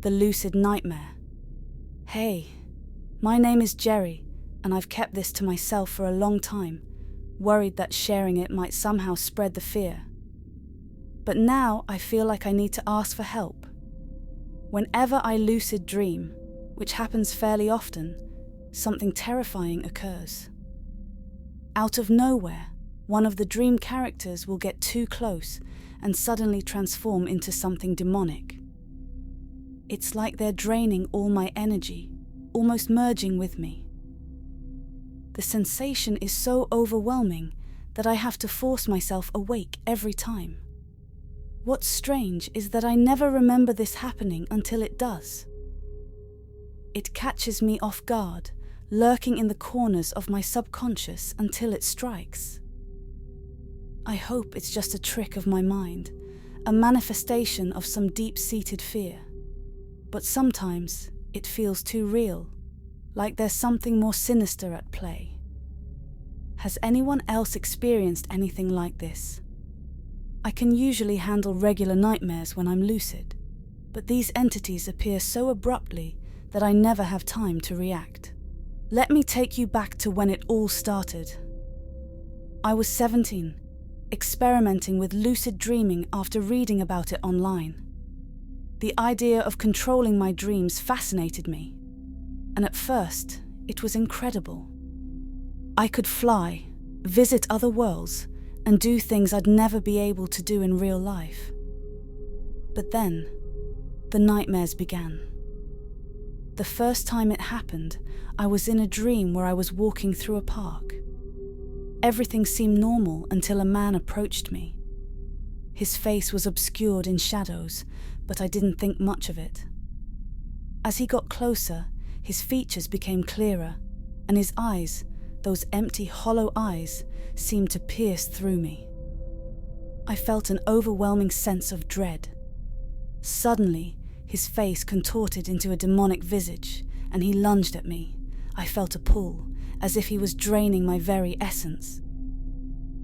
the Lucid Nightmare. Hey, my name is Jerry, and I've kept this to myself for a long time, worried that sharing it might somehow spread the fear. But now I feel like I need to ask for help. Whenever I lucid dream, which happens fairly often, something terrifying occurs. Out of nowhere, one of the dream characters will get too close and suddenly transform into something demonic. It's like they're draining all my energy, almost merging with me. The sensation is so overwhelming that I have to force myself awake every time. What's strange is that I never remember this happening until it does. It catches me off guard, lurking in the corners of my subconscious until it strikes. I hope it's just a trick of my mind, a manifestation of some deep-seated fear. But sometimes it feels too real, like there's something more sinister at play. Has anyone else experienced anything like this? I can usually handle regular nightmares when I'm lucid, but these entities appear so abruptly that I never have time to react. Let me take you back to when it all started. I was 17, experimenting with lucid dreaming after reading about it online. The idea of controlling my dreams fascinated me, and at first, it was incredible. I could fly, visit other worlds, and do things I'd never be able to do in real life. But then, the nightmares began. The first time it happened, I was in a dream where I was walking through a park. Everything seemed normal until a man approached me. His face was obscured in shadows, but I didn't think much of it. As he got closer, his features became clearer, and his eyes, those empty, hollow eyes, seemed to pierce through me. I felt an overwhelming sense of dread. Suddenly, his face contorted into a demonic visage, and he lunged at me. I felt a pull, as if he was draining my very essence.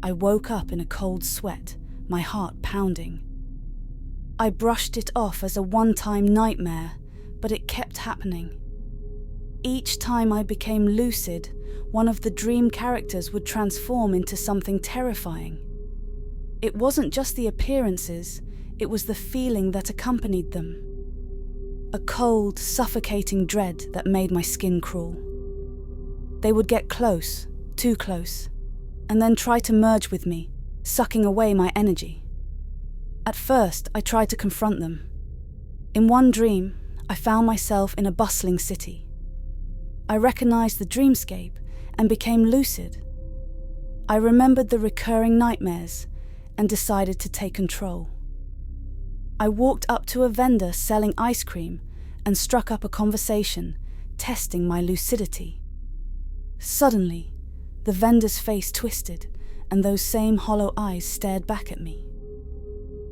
I woke up in a cold sweat, my heart pounding. I brushed it off as a one-time nightmare, but it kept happening. Each time I became lucid, one of the dream characters would transform into something terrifying. It wasn't just the appearances, it was the feeling that accompanied them. A cold, suffocating dread that made my skin crawl. They would get close, too close, and then try to merge with me, sucking away my energy. At first, I tried to confront them. In one dream, I found myself in a bustling city. I recognized the dreamscape and became lucid. I remembered the recurring nightmares and decided to take control. I walked up to a vendor selling ice cream and struck up a conversation, testing my lucidity. Suddenly, the vendor's face twisted and those same hollow eyes stared back at me.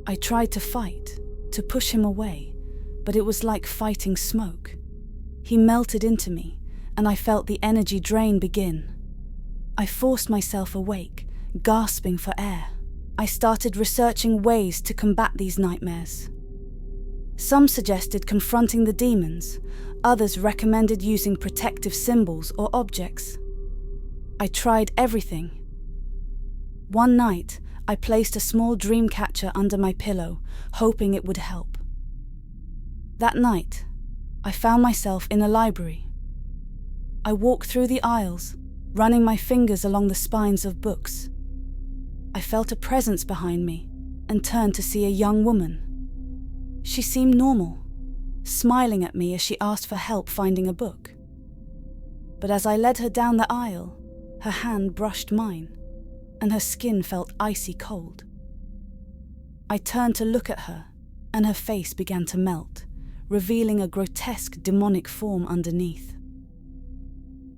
I tried to fight, to push him away, but it was like fighting smoke. He melted into me, and I felt the energy drain begin. I forced myself awake, gasping for air. I started researching ways to combat these nightmares. Some suggested confronting the demons, others recommended using protective symbols or objects. I tried everything. One night, I placed a small dream catcher under my pillow, hoping it would help. That night, I found myself in a library. I walked through the aisles, running my fingers along the spines of books. I felt a presence behind me and turned to see a young woman. She seemed normal, smiling at me as she asked for help finding a book. But as I led her down the aisle, her hand brushed mine, and her skin felt icy cold. I turned to look at her, and her face began to melt, revealing a grotesque demonic form underneath.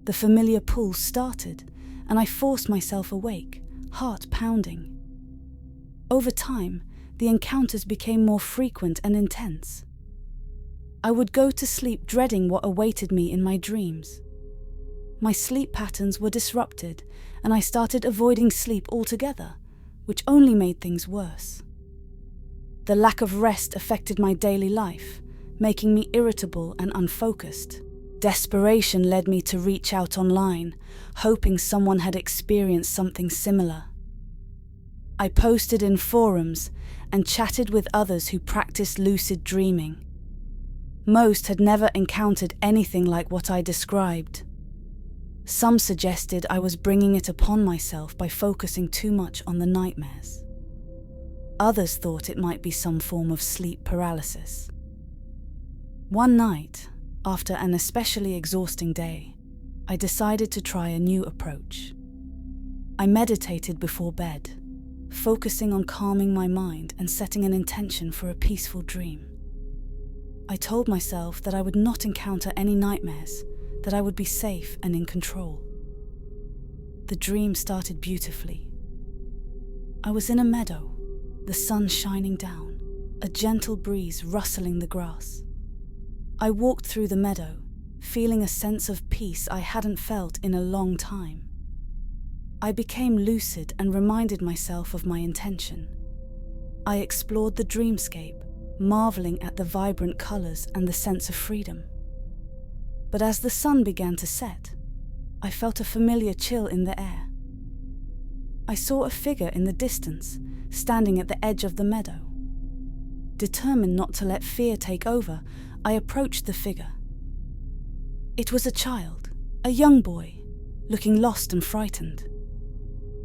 The familiar pull started, and I forced myself awake, heart pounding. Over time, the encounters became more frequent and intense. I would go to sleep dreading what awaited me in my dreams. My sleep patterns were disrupted, and I started avoiding sleep altogether, which only made things worse. The lack of rest affected my daily life, making me irritable and unfocused. Desperation led me to reach out online, hoping someone had experienced something similar. I posted in forums and chatted with others who practiced lucid dreaming. Most had never encountered anything like what I described. Some suggested I was bringing it upon myself by focusing too much on the nightmares. Others thought it might be some form of sleep paralysis. One night, after an especially exhausting day, I decided to try a new approach. I meditated before bed, focusing on calming my mind and setting an intention for a peaceful dream. I told myself that I would not encounter any nightmares, that I would be safe and in control. The dream started beautifully. I was in a meadow, the sun shining down, a gentle breeze rustling the grass. I walked through the meadow, feeling a sense of peace I hadn't felt in a long time. I became lucid and reminded myself of my intention. I explored the dreamscape, marveling at the vibrant colors and the sense of freedom. But as the sun began to set, I felt a familiar chill in the air. I saw a figure in the distance, standing at the edge of the meadow. Determined not to let fear take over, I approached the figure. It was a child, a young boy, looking lost and frightened.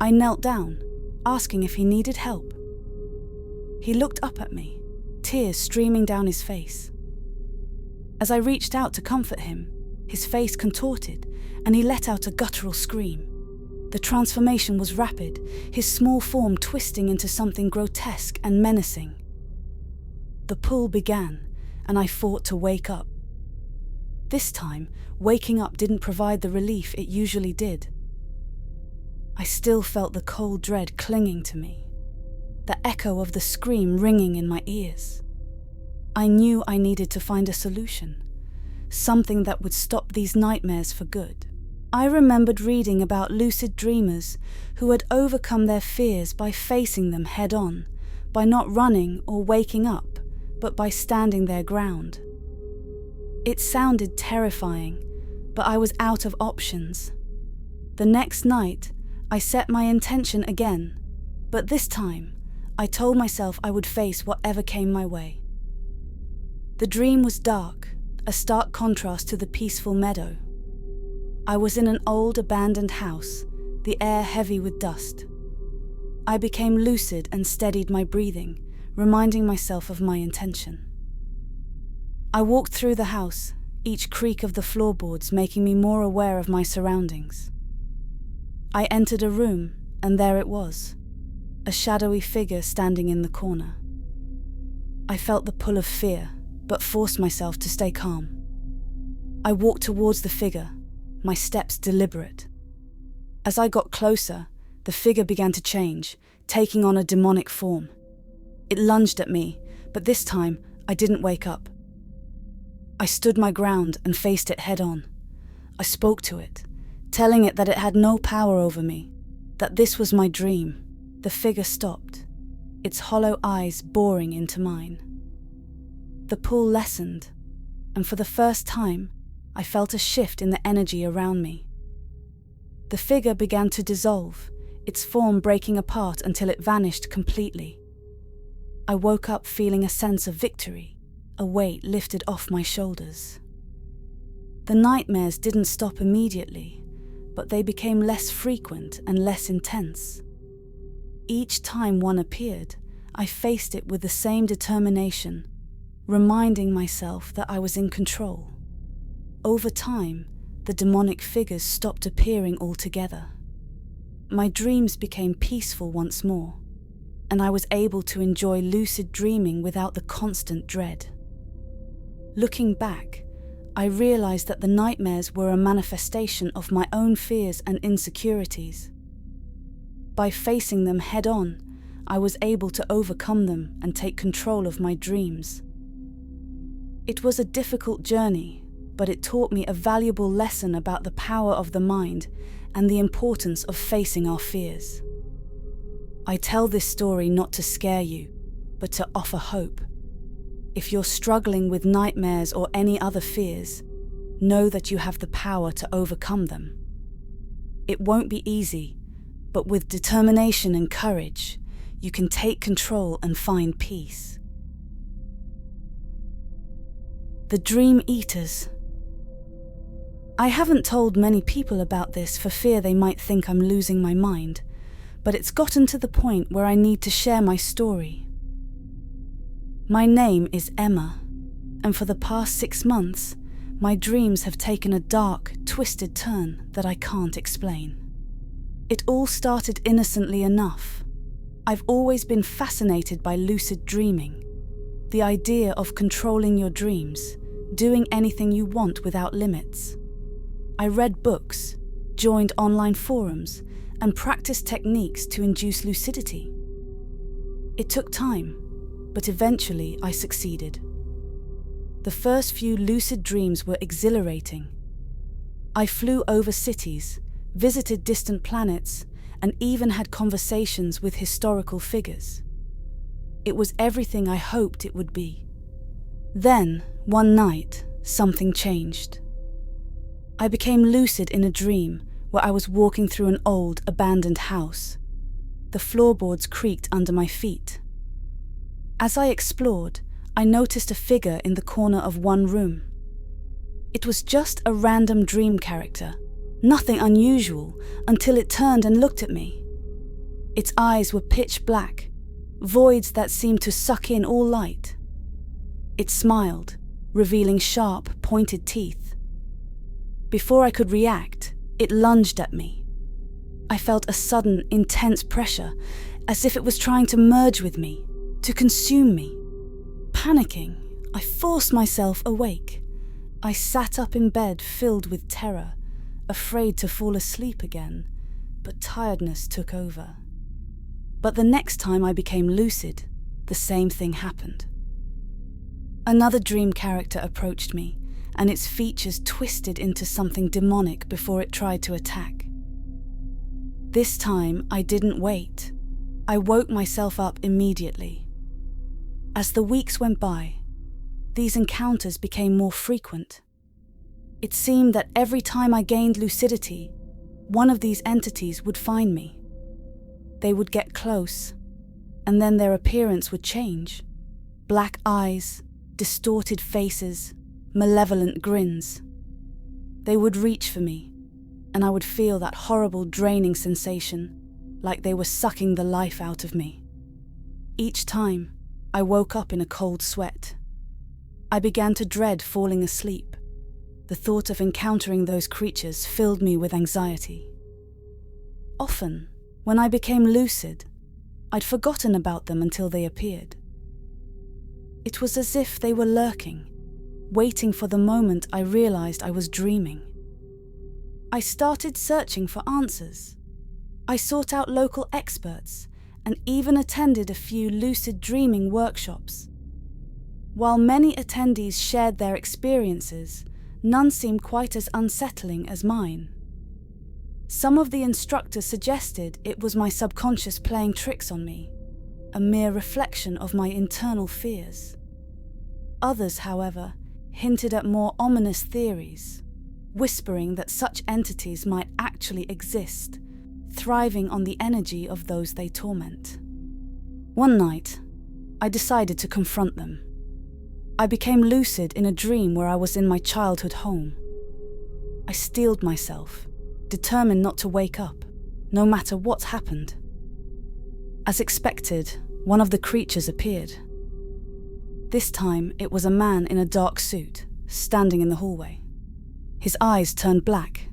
I knelt down, asking if he needed help. He looked up at me, tears streaming down his face. As I reached out to comfort him, his face contorted and he let out a guttural scream. The transformation was rapid, his small form twisting into something grotesque and menacing. The pull began, and I fought to wake up. This time, waking up didn't provide the relief it usually did. I still felt the cold dread clinging to me, the echo of the scream ringing in my ears. I knew I needed to find a solution, something that would stop these nightmares for good. I remembered reading about lucid dreamers who had overcome their fears by facing them head-on, by not running or waking up, but by standing their ground. It sounded terrifying, but I was out of options. The next night, I set my intention again, but this time, I told myself I would face whatever came my way. The dream was dark, a stark contrast to the peaceful meadow. I was in an old abandoned house, the air heavy with dust. I became lucid and steadied my breathing, reminding myself of my intention. I walked through the house, each creak of the floorboards making me more aware of my surroundings. I entered a room, and there it was, a shadowy figure standing in the corner. I felt the pull of fear, but forced myself to stay calm. I walked towards the figure, my steps deliberate. As I got closer, the figure began to change, taking on a demonic form. It lunged at me, but this time I didn't wake up. I stood my ground and faced it head-on. I spoke to it, telling it that it had no power over me, that this was my dream. The figure stopped, its hollow eyes boring into mine. The pull lessened, and for the first time, I felt a shift in the energy around me. The figure began to dissolve, its form breaking apart until it vanished completely. I woke up feeling a sense of victory, a weight lifted off my shoulders. The nightmares didn't stop immediately, but they became less frequent and less intense. Each time one appeared, I faced it with the same determination, reminding myself that I was in control. Over time, the demonic figures stopped appearing altogether. My dreams became peaceful once more, and I was able to enjoy lucid dreaming without the constant dread. Looking back, I realized that the nightmares were a manifestation of my own fears and insecurities. By facing them head-on, I was able to overcome them and take control of my dreams. It was a difficult journey, but it taught me a valuable lesson about the power of the mind and the importance of facing our fears. I tell this story not to scare you, but to offer hope. If you're struggling with nightmares or any other fears, know that you have the power to overcome them. It won't be easy, but with determination and courage, you can take control and find peace. The Dream Eaters. I haven't told many people about this for fear they might think I'm losing my mind, but it's gotten to the point where I need to share my story. My name is Emma, and for the past 6 months, my dreams have taken a dark, twisted turn that I can't explain. It all started innocently enough. I've always been fascinated by lucid dreaming, the idea of controlling your dreams, doing anything you want without limits. I read books, joined online forums, and practiced techniques to induce lucidity. It took time, but eventually I succeeded. The first few lucid dreams were exhilarating. I flew over cities, visited distant planets, and even had conversations with historical figures. It was everything I hoped it would be. Then, one night, something changed. I became lucid in a dream where I was walking through an old, abandoned house. The floorboards creaked under my feet. As I explored, I noticed a figure in the corner of one room. It was just a random dream character, nothing unusual, until it turned and looked at me. Its eyes were pitch black, voids that seemed to suck in all light. It smiled, revealing sharp, pointed teeth. Before I could react, it lunged at me. I felt a sudden, intense pressure, as if it was trying to merge with me, to consume me. Panicking, I forced myself awake. I sat up in bed filled with terror, afraid to fall asleep again, but tiredness took over. But the next time I became lucid, the same thing happened. Another dream character approached me, and its features twisted into something demonic before it tried to attack. This time, I didn't wait. I woke myself up immediately. As the weeks went by, these encounters became more frequent. It seemed that every time I gained lucidity, one of these entities would find me. They would get close, and then their appearance would change. Black eyes, distorted faces, malevolent grins. They would reach for me, and I would feel that horrible draining sensation, like they were sucking the life out of me. Each time, I woke up in a cold sweat. I began to dread falling asleep. The thought of encountering those creatures filled me with anxiety. Often, when I became lucid, I'd forgotten about them until they appeared. It was as if they were lurking, waiting for the moment I realized I was dreaming. I started searching for answers. I sought out local experts and even attended a few lucid dreaming workshops. While many attendees shared their experiences, none seemed quite as unsettling as mine. Some of the instructors suggested it was my subconscious playing tricks on me, a mere reflection of my internal fears. Others, however, hinted at more ominous theories, whispering that such entities might actually exist, thriving on the energy of those they torment. One night, I decided to confront them. I became lucid in a dream where I was in my childhood home. I steeled myself, determined not to wake up, no matter what happened. As expected, one of the creatures appeared. This time, it was a man in a dark suit, standing in the hallway. His eyes turned black,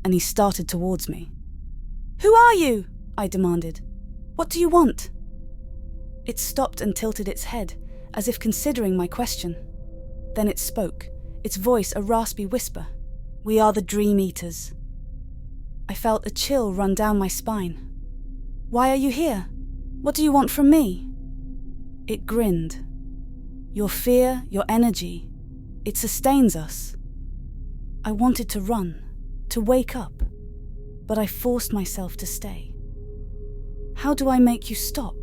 and he started towards me. "Who are you?" I demanded. "What do you want?" It stopped and tilted its head, as if considering my question. Then it spoke, its voice a raspy whisper. "We are the Dream Eaters." I felt a chill run down my spine. "Why are you here? What do you want from me?" It grinned. "Your fear, your energy, it sustains us." I wanted to run, to wake up, but I forced myself to stay. "How do I make you stop?"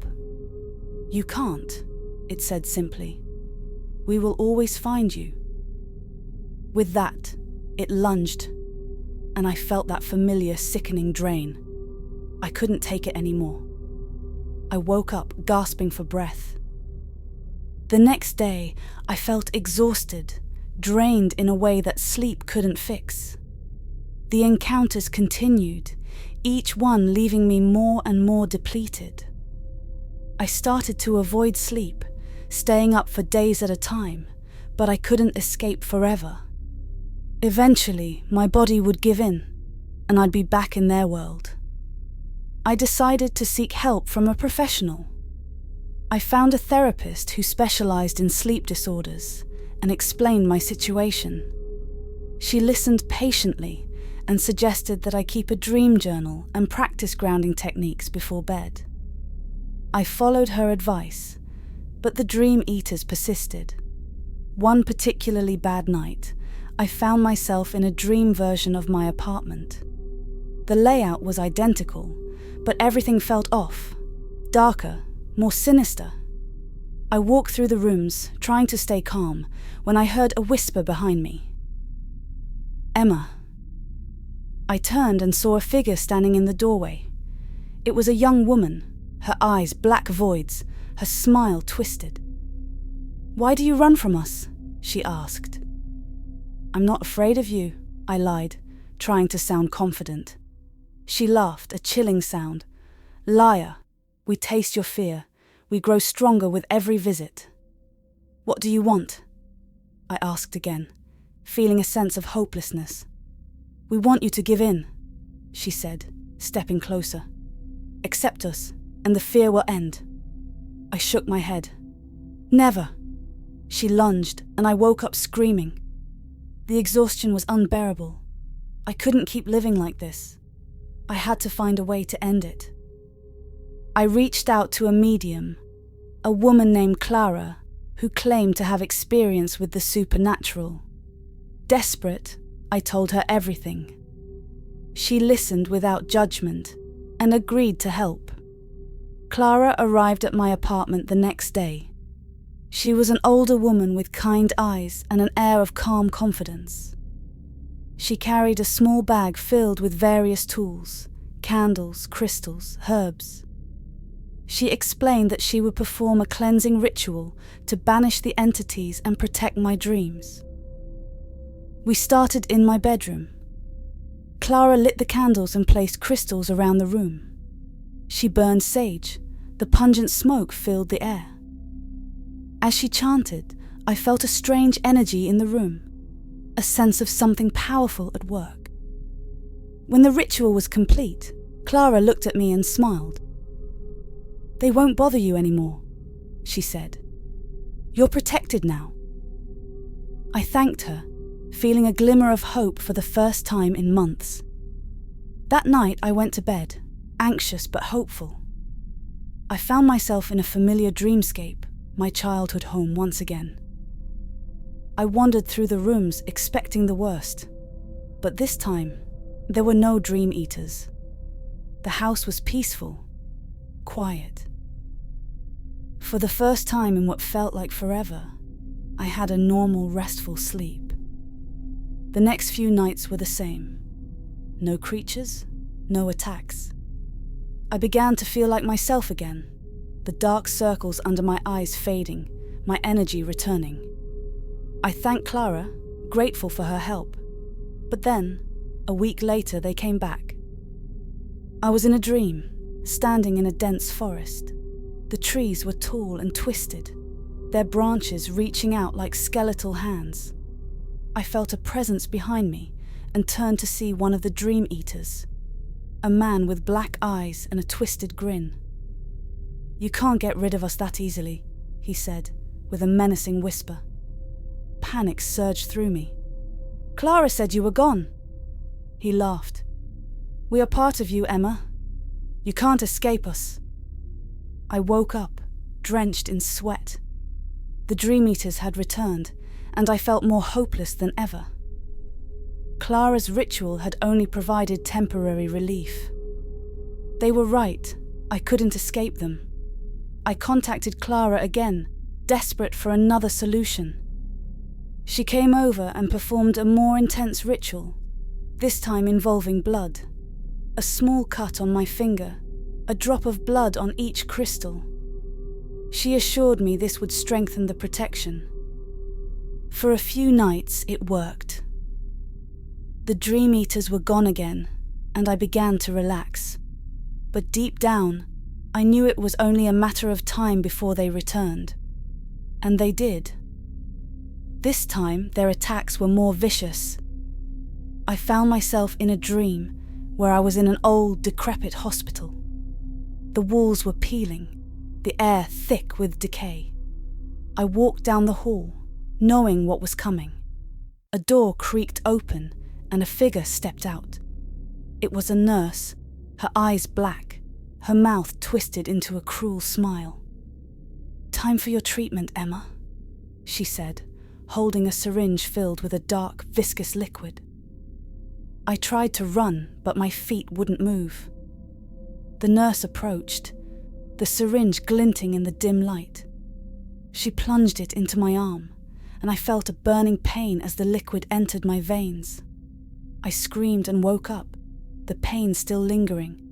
"You can't," it said simply. We will always find you." With that, it lunged, and I felt that familiar, sickening drain. I couldn't take it anymore. I woke up, gasping for breath. The next day, I felt exhausted, drained in a way that sleep couldn't fix. The encounters continued, each one leaving me more and more depleted. I started to avoid sleep, staying up for days at a time, but I couldn't escape forever. Eventually, my body would give in, and I'd be back in their world. I decided to seek help from a professional. I found a therapist who specialized in sleep disorders and explained my situation. She listened patiently and suggested that I keep a dream journal and practice grounding techniques before bed. I followed her advice, but the dream eaters persisted. One particularly bad night, I found myself in a dream version of my apartment. The layout was identical, but everything felt off, darker, more sinister. I walked through the rooms, trying to stay calm, when I heard a whisper behind me. "Emma." I turned and saw a figure standing in the doorway. It was a young woman, her eyes black voids, her smile twisted. "Why do you run from us?" she asked. "I'm not afraid of you," I lied, trying to sound confident. She laughed, a chilling sound. "Liar, we taste your fear. We grow stronger with every visit." "What do you want?" I asked again, feeling a sense of hopelessness. "We want you to give in," she said, stepping closer. "Accept us, and the fear will end." I shook my head. "Never." She lunged, and I woke up screaming. The exhaustion was unbearable. I couldn't keep living like this. I had to find a way to end it. I reached out to a medium, a woman named Clara, who claimed to have experience with the supernatural. Desperate, I told her everything. She listened without judgment and agreed to help. Clara arrived at my apartment the next day. She was an older woman with kind eyes and an air of calm confidence. She carried a small bag filled with various tools, candles, crystals, herbs. She explained that she would perform a cleansing ritual to banish the entities and protect my dreams. We started in my bedroom. Clara lit the candles and placed crystals around the room. She burned sage. The pungent smoke filled the air. As she chanted, I felt a strange energy in the room, a sense of something powerful at work. When the ritual was complete, Clara looked at me and smiled. "They won't bother you anymore," she said. "You're protected now." I thanked her, feeling a glimmer of hope for the first time in months. That night I went to bed, anxious but hopeful. I found myself in a familiar dreamscape, my childhood home once again. I wandered through the rooms expecting the worst, but this time there were no dream eaters. The house was peaceful, quiet. For the first time in what felt like forever, I had a normal, restful sleep. The next few nights were the same. No creatures, no attacks. I began to feel like myself again, the dark circles under my eyes fading, my energy returning. I thanked Clara, grateful for her help. But then, a week later, they came back. I was in a dream, standing in a dense forest. The trees were tall and twisted, their branches reaching out like skeletal hands. I felt a presence behind me and turned to see one of the dream eaters, a man with black eyes and a twisted grin. "You can't get rid of us that easily," he said, with a menacing whisper. Panic surged through me. "Clara said you were gone." He laughed. "We are part of you, Emma. You can't escape us." I woke up, drenched in sweat. The Dream Eaters had returned, and I felt more hopeless than ever. Clara's ritual had only provided temporary relief. They were right, I couldn't escape them. I contacted Clara again, desperate for another solution. She came over and performed a more intense ritual, this time involving blood. A small cut on my finger, a drop of blood on each crystal. She assured me this would strengthen the protection. For a few nights, it worked. The dream eaters were gone again, and I began to relax. But deep down, I knew it was only a matter of time before they returned. And they did. This time, their attacks were more vicious. I found myself in a dream where I was in an old, decrepit hospital. The walls were peeling, the air thick with decay. I walked down the hall, knowing what was coming. A door creaked open, and a figure stepped out. It was a nurse, her eyes black, her mouth twisted into a cruel smile. "Time for your treatment, Emma," she said, holding a syringe filled with a dark, viscous liquid. I tried to run, but my feet wouldn't move. The nurse approached, the syringe glinting in the dim light. She plunged it into my arm, and I felt a burning pain as the liquid entered my veins. I screamed and woke up, the pain still lingering.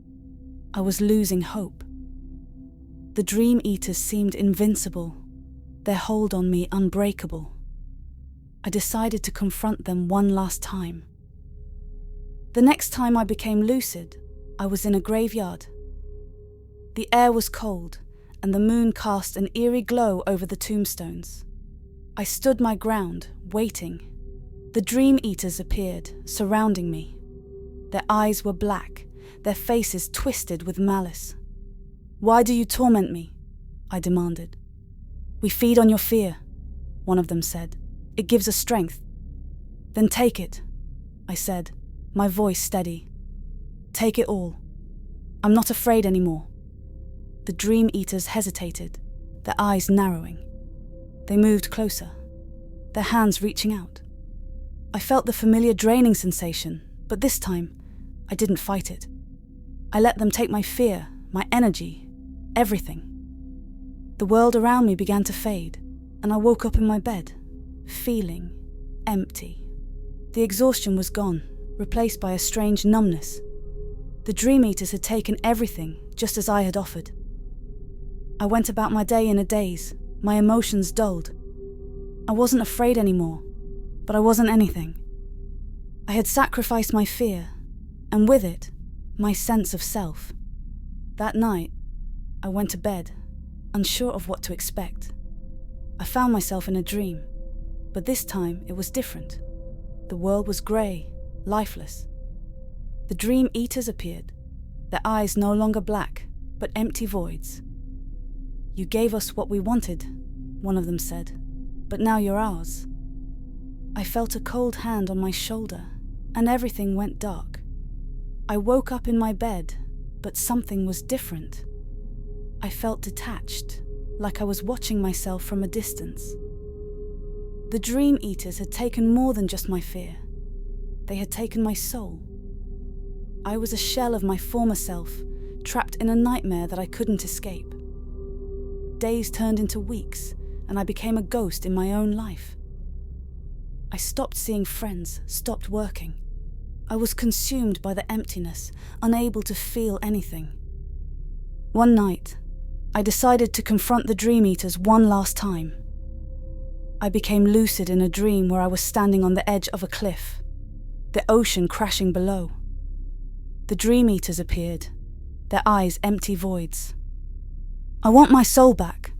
I was losing hope. The dream eaters seemed invincible, their hold on me unbreakable. I decided to confront them one last time. The next time I became lucid, I was in a graveyard. The air was cold, and the moon cast an eerie glow over the tombstones. I stood my ground, waiting. The dream eaters appeared, surrounding me. Their eyes were black, their faces twisted with malice. "Why do you torment me?" I demanded. "We feed on your fear," one of them said. "It gives us strength." "Then take it," I said, my voice steady. "Take it all. I'm not afraid anymore." The dream eaters hesitated, their eyes narrowing. They moved closer, their hands reaching out. I felt the familiar draining sensation, but this time, I didn't fight it. I let them take my fear, my energy, everything. The world around me began to fade, and I woke up in my bed, feeling empty. The exhaustion was gone, replaced by a strange numbness. The dream eaters had taken everything, just as I had offered. I went about my day in a daze, my emotions dulled. I wasn't afraid anymore, but I wasn't anything. I had sacrificed my fear, and with it, my sense of self. That night, I went to bed, unsure of what to expect. I found myself in a dream, but this time it was different. The world was grey, lifeless. The dream eaters appeared, their eyes no longer black, but empty voids. "You gave us what we wanted," one of them said, "but now you're ours." I felt a cold hand on my shoulder, and everything went dark. I woke up in my bed, but something was different. I felt detached, like I was watching myself from a distance. The dream eaters had taken more than just my fear. They had taken my soul. I was a shell of my former self, trapped in a nightmare that I couldn't escape. Days turned into weeks, and I became a ghost in my own life. I stopped seeing friends, stopped working. I was consumed by the emptiness, unable to feel anything. One night, I decided to confront the dream eaters one last time. I became lucid in a dream where I was standing on the edge of a cliff, the ocean crashing below. The dream eaters appeared, their eyes empty voids. "I want my soul back,"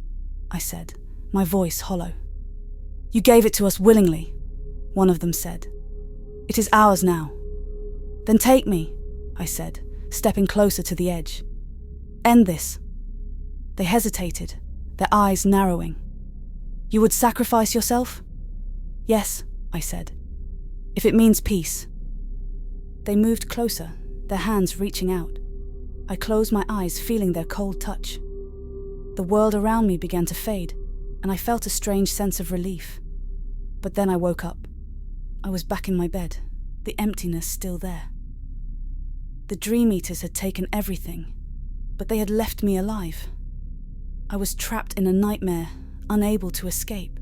I said, my voice hollow. "You gave it to us willingly," one of them said. "It is ours now." "Then take me," I said, stepping closer to the edge. "End this." They hesitated, their eyes narrowing. "You would sacrifice yourself?" "Yes," I said, "if it means peace." They moved closer, their hands reaching out. I closed my eyes, feeling their cold touch. The world around me began to fade, and I felt a strange sense of relief. But then I woke up. I was back in my bed, the emptiness still there. The dream eaters had taken everything, but they had left me alive. I was trapped in a nightmare, unable to escape.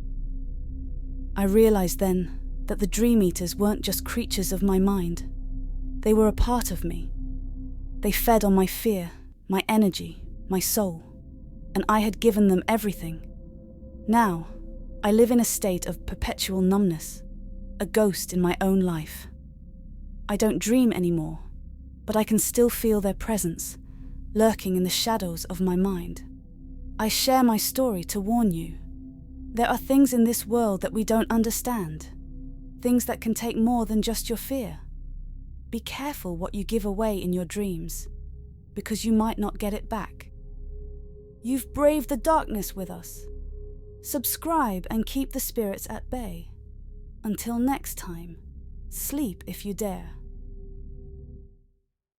I realized then that the dream eaters weren't just creatures of my mind. They were a part of me. They fed on my fear, my energy, my soul, and I had given them everything. Now, I live in a state of perpetual numbness, a ghost in my own life. I don't dream anymore, but I can still feel their presence, lurking in the shadows of my mind. I share my story to warn you. There are things in this world that we don't understand, things that can take more than just your fear. Be careful what you give away in your dreams, because you might not get it back. You've braved the darkness with us. Subscribe and keep the spirits at bay. Until next time, sleep if you dare.